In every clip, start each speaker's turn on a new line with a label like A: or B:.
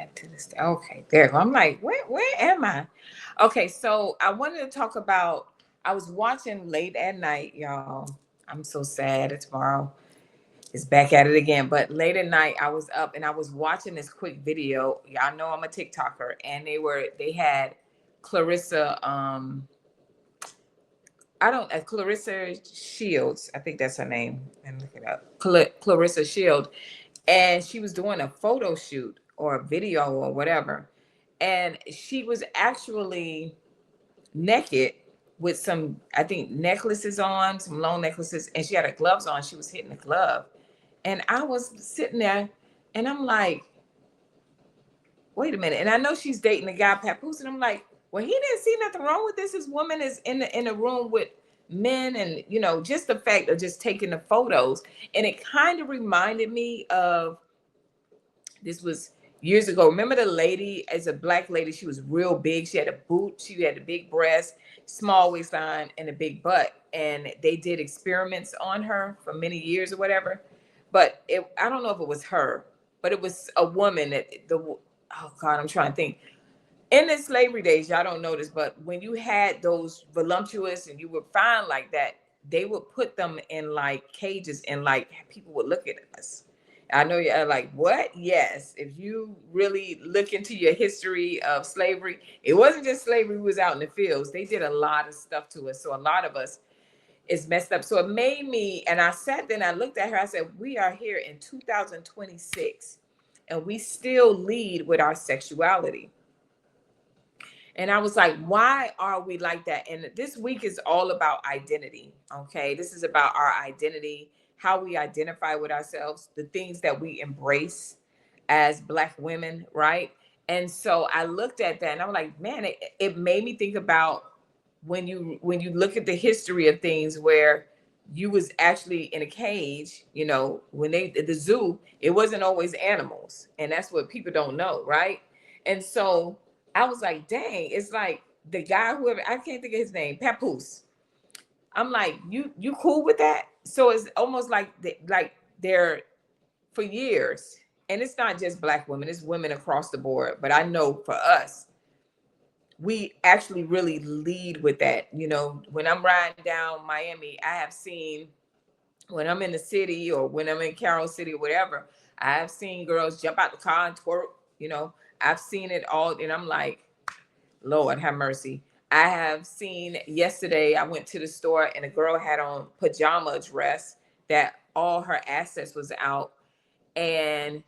A: add to this. Okay, there you go. I'm like, where am I? Okay, so I wanted to talk about. I was watching late at night, y'all. I'm so sad. Tomorrow is back at it again. But late at night, I was up and I was watching this quick video. Y'all know I'm a TikToker, and they had Clarissa. I don't. Clarissa Shields. I think that's her name. And look it up. Clarissa Shields, and she was doing a photo shoot or a video or whatever, and she was actually naked with some, I think, necklaces on, some long necklaces, and she had her gloves on. She was hitting the glove, and I was sitting there, and I'm like, wait a minute. And I know she's dating the guy Papoose, and I'm like, well, he didn't see nothing wrong with this. This woman is in the room with men, and just the fact of just taking the photos, and it kind of reminded me of, this was years ago. Remember the lady, as a black lady, she was real big. She had a boot, she had a big breast, small waistline, and a big butt. And they did experiments on her for many years or whatever. But I don't know if it was her, but it was a woman oh God, I'm trying to think. In the slavery days, y'all don't know this, but when you had those voluptuous and you were fine like that, they would put them in like cages, and like people would look at us. I know you're like, what? Yes. If you really look into your history of slavery, it wasn't just slavery who was out in the fields. They did a lot of stuff to us. So a lot of us is messed up. So it made me, and I sat there and I looked at her, I said, we are here in 2026 and we still lead with our sexuality. And I was like, why are we like that? And this week is all about identity. Okay. This is about our identity, how we identify with ourselves, the things that we embrace as Black women. Right. And so I looked at that and I'm like, man, it made me think about when you look at the history of things where you was actually in a cage, when they at the zoo, it wasn't always animals. And that's what people don't know. Right. And so I was like, dang, it's like the guy, whoever, I can't think of his name, Papoose. I'm like, you cool with that? So it's almost like they're for years, and it's not just Black women, it's women across the board. But I know for us, we actually really lead with that. When I'm riding down Miami, I have seen, when I'm in the city or when I'm in Carroll City or whatever, I have seen girls jump out the car and twerk. I've seen it all, and I'm like, Lord have mercy. I have seen, yesterday I went to the store and a girl had on pajama dress that all her assets was out, and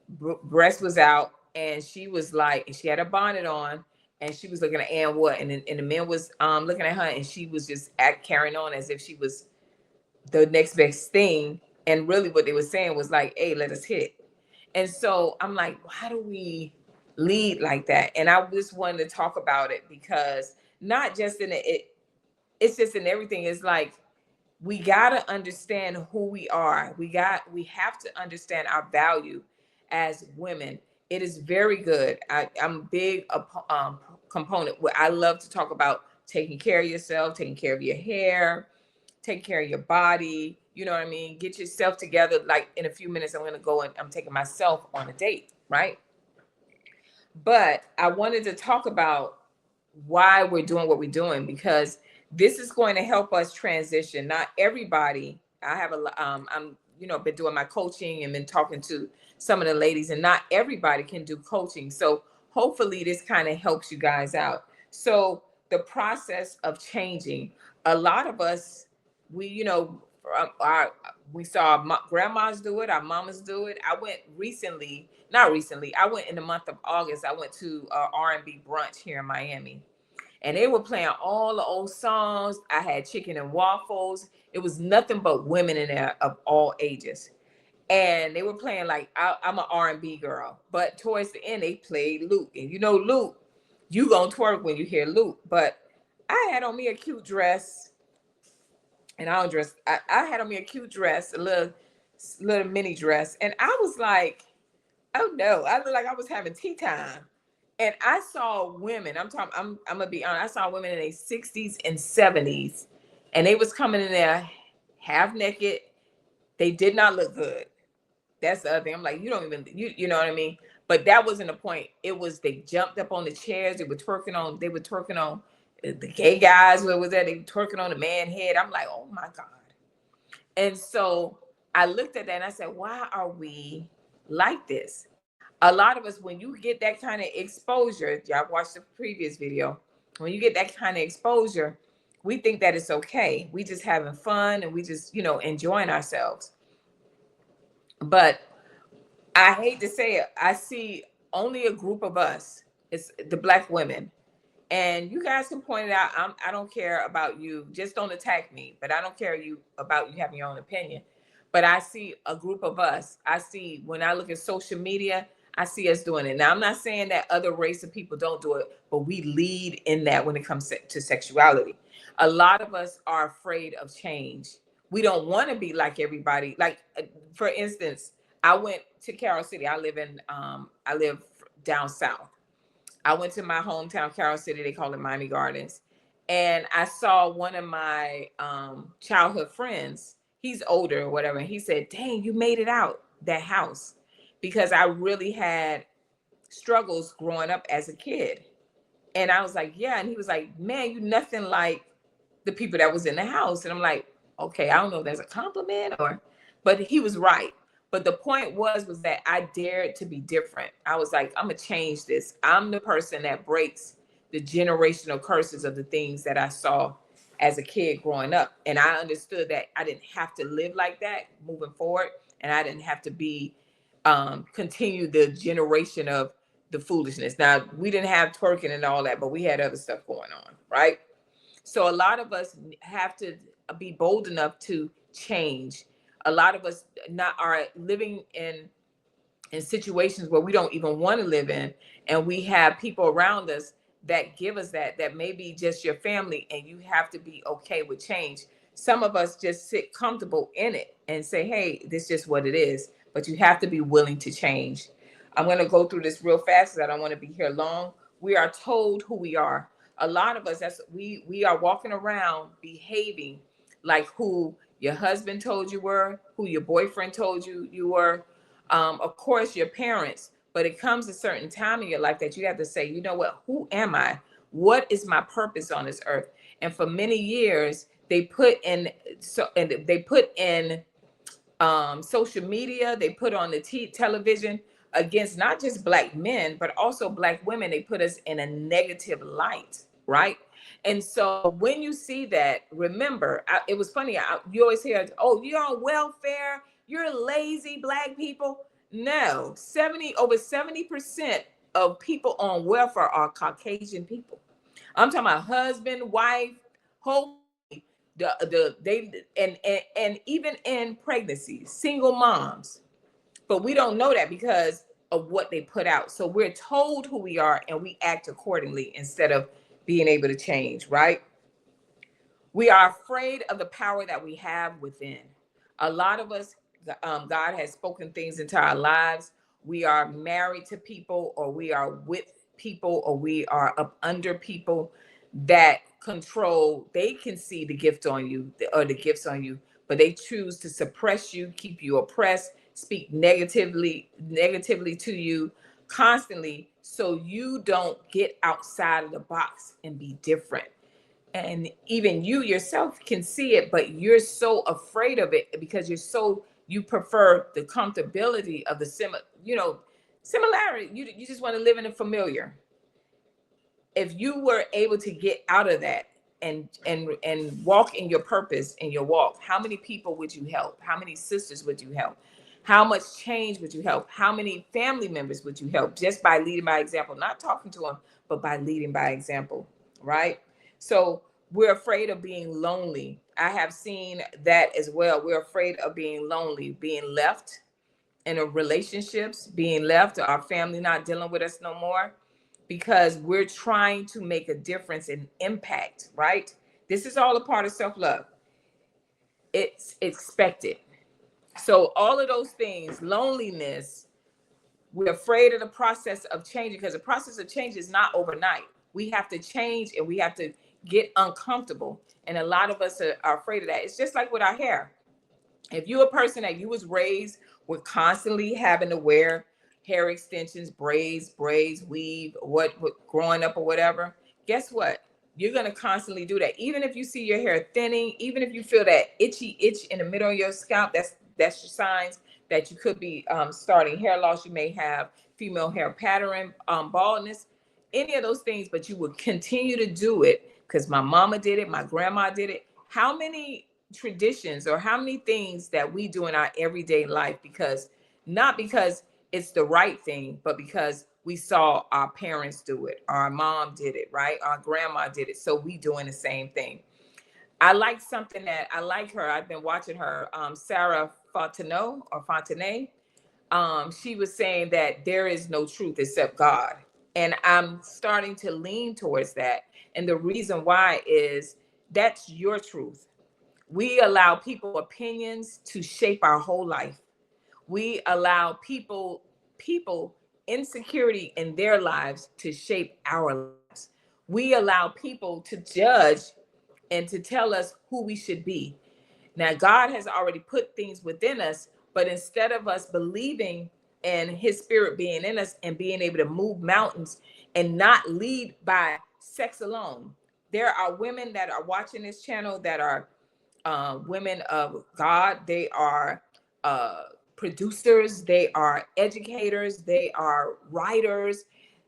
A: breast was out, and she was like, and she had a bonnet on, and she was looking at Ann what, and the man was looking at her, and she was just carrying on as if she was the next best thing. And really what they were saying was like, hey, let us hit. And so I'm like, why do we lead like that? And I just wanted to talk about it because not just in it's just in everything. It's like, we got to understand who we are. We have to understand our value as women. It is very good. I'm a big component where I love to talk about taking care of yourself, taking care of your hair, taking care of your body. You know what I mean? Get yourself together. Like in a few minutes, I'm going to go and I'm taking myself on a date, right? But I wanted to talk about why we're doing what we're doing, because this is going to help us transition. Not everybody. I have I'm been doing my coaching and been talking to some of the ladies, and not everybody can do coaching. So hopefully this kind of helps you guys out. So the process of changing, a lot of us, we saw our grandmas do it, our mamas do it. I went not recently, I went in the month of August. I went to R&B brunch here in Miami, and they were playing all the old songs. I had chicken and waffles. It was nothing but women in there of all ages. And they were playing like, I'm an R&B girl. But towards the end, they played Luke. And Luke, you gonna twerk when you hear Luke. But I had on me a cute dress. And I don't dress. I had on me a cute dress, a little mini dress. And I was like, oh no, I looked like I was having tea time. And I saw women, I'm gonna be honest, I saw women in their 60s and 70s, and they was coming in there half naked. They did not look good. That's the other thing. I'm like, you don't even, you know what I mean? But that wasn't the point. It was they jumped up on the chairs. They were twerking on the gay guys. Where was that? They were twerking on the man head. I'm like, oh my God. And so I looked at that and I said, why are we like this? A lot of us, when you get that kind of exposure, y'all watched the previous video, when you get that kind of exposure, we think that it's okay. We just having fun and we just, enjoying ourselves. But I hate to say it, I see only a group of us. It's the Black women. And you guys can point it out. I don't care about you. Just don't attack me. But I don't care about you having your own opinion. But I see a group of us. I see, when I look at social media, I see us doing it. Now, I'm not saying that other race of people don't do it, but we lead in that when it comes to sexuality. A lot of us are afraid of change. We don't want to be like everybody. Like, for instance, I went to Carroll City. I live down south. I went to my hometown, Carroll City. They call it Miami Gardens. And I saw one of my childhood friends. He's older or whatever. And he said, dang, you made it out that house. Because I really had struggles growing up as a kid. And I was like, yeah. And he was like, man, you nothing like the people that was in the house. And I'm like, okay, I don't know if that's a compliment but he was right. But the point was that I dared to be different. I was like, I'm going to change this. I'm the person that breaks the generational curses of the things that I saw as a kid growing up. And I understood that I didn't have to live like that moving forward. And I didn't have to continue the generation of the foolishness. Now, we didn't have twerking and all that, but we had other stuff going on, right? So a lot of us have to be bold enough to change. A lot of us are living in situations where we don't even want to live in, and we have people around us that give us that may be just your family, and you have to be okay with change. Some of us just sit comfortable in it and say, hey, this is just what it is, but you have to be willing to change. I'm going to go through this real fast because I don't want to be here long. We are told who we are. A lot of us, we are walking around behaving like who your husband told you were, who your boyfriend told you were, of course, your parents. But it comes a certain time in your life that you have to say, you know what, who am I? What is my purpose on this earth? And for many years, they put in social media, they put on the television against not just Black men, but also Black women. They put us in a negative light, right? And so when you see that, remember, it was funny. You always hear, oh, you're on welfare, you're lazy Black people. No, over 70% of people on welfare are Caucasian people. I'm talking about husband, wife, whole and even in pregnancy, single moms. But we don't know that because of what they put out. So we're told who we are and we act accordingly instead of being able to change, right? We are afraid of the power that we have within. A lot of us, God has spoken things into our lives. We are married to people, or we are with people, or we are up under people that control. They can see the gift on you or the gifts on you, but they choose to suppress you, keep you oppressed, speak negatively to you constantly, so you don't get outside of the box and be different. And even you yourself can see it, but you're so afraid of it because you prefer the comfortability of the similarity. You just want to live in the familiar. If you were able to get out of that and walk in your purpose in your walk, how many people would you help? How many sisters would you help? How much change would you help? How many family members would you help just by leading by example? Not talking to them, but by leading by example, right? So we're afraid of being lonely. I have seen that as well. We're afraid of being lonely, being left in relationships, being left, our family not dealing with us no more, because we're trying to make a difference and impact, right? This is all a part of self-love. It's expected. So all of those things, loneliness, we're afraid of the process of changing, because the process of change is not overnight. We have to change and we have to get uncomfortable. And a lot of us are afraid of that. It's just like with our hair. If you're a person that you was raised with constantly having to wear hair extensions, braids, weave, what growing up or whatever, guess what? You're going to constantly do that. Even if you see your hair thinning, even if you feel that itch in the middle of your scalp, that's your signs that you could be starting hair loss. You may have female hair pattern, baldness, any of those things, but you would continue to do it because my mama did it, my grandma did it. How many traditions or how many things that we do in our everyday life not because it's the right thing, but because we saw our parents do it, our mom did it, right? Our grandma did it. So we doing the same thing. I like something that I like her. I've been watching her, Sarah Fontenay. She was saying that there is no truth except God. And I'm starting to lean towards that. And the reason why is that's your truth. We allow people opinions to shape our whole life. We allow people insecurity in their lives to shape our lives. We allow people to judge and to tell us who we should be. Now, God has already put things within us, but instead of us believing and his spirit being in us and being able to move mountains and not lead by sex alone, there are women that are watching this channel that are women of God. They are producers, they are educators, they are writers,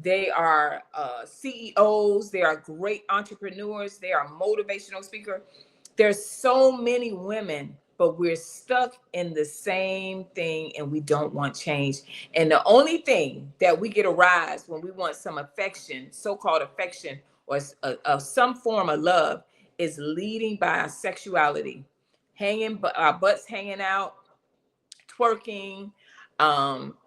A: they are CEOs, they are great entrepreneurs, they are motivational speakers. There's so many women, but we're stuck in the same thing and we don't want change. And the only thing that we get a rise when we want some affection, so-called affection, or of some form of love, is leading by our sexuality, our butts hanging out, twerking, um,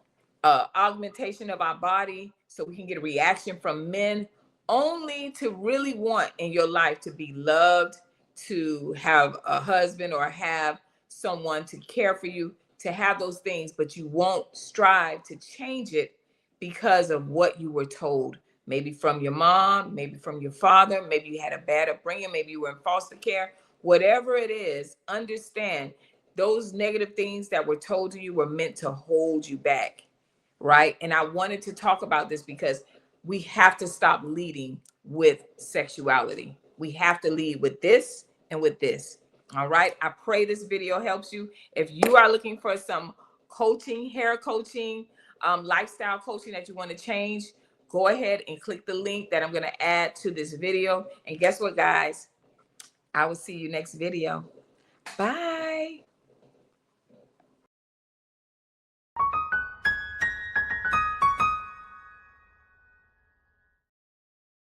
A: augmentation of our body so we can get a reaction from men, only to really want in your life to be loved, to have a husband or have someone to care for you, to have those things, but you won't strive to change it because of what you were told, maybe from your mom, maybe from your father, maybe you had a bad upbringing, maybe you were in foster care. Whatever it is, understand those negative things that were told to you were meant to hold you back, right? And I wanted to talk about this because we have to stop leading with sexuality. We have to lead with this and with this. All right. I pray this video helps you. If you are looking for some coaching, hair coaching, lifestyle coaching that you want to change, go ahead and click the link that I'm going to add to this video. And guess what, guys? I will see you next video. Bye.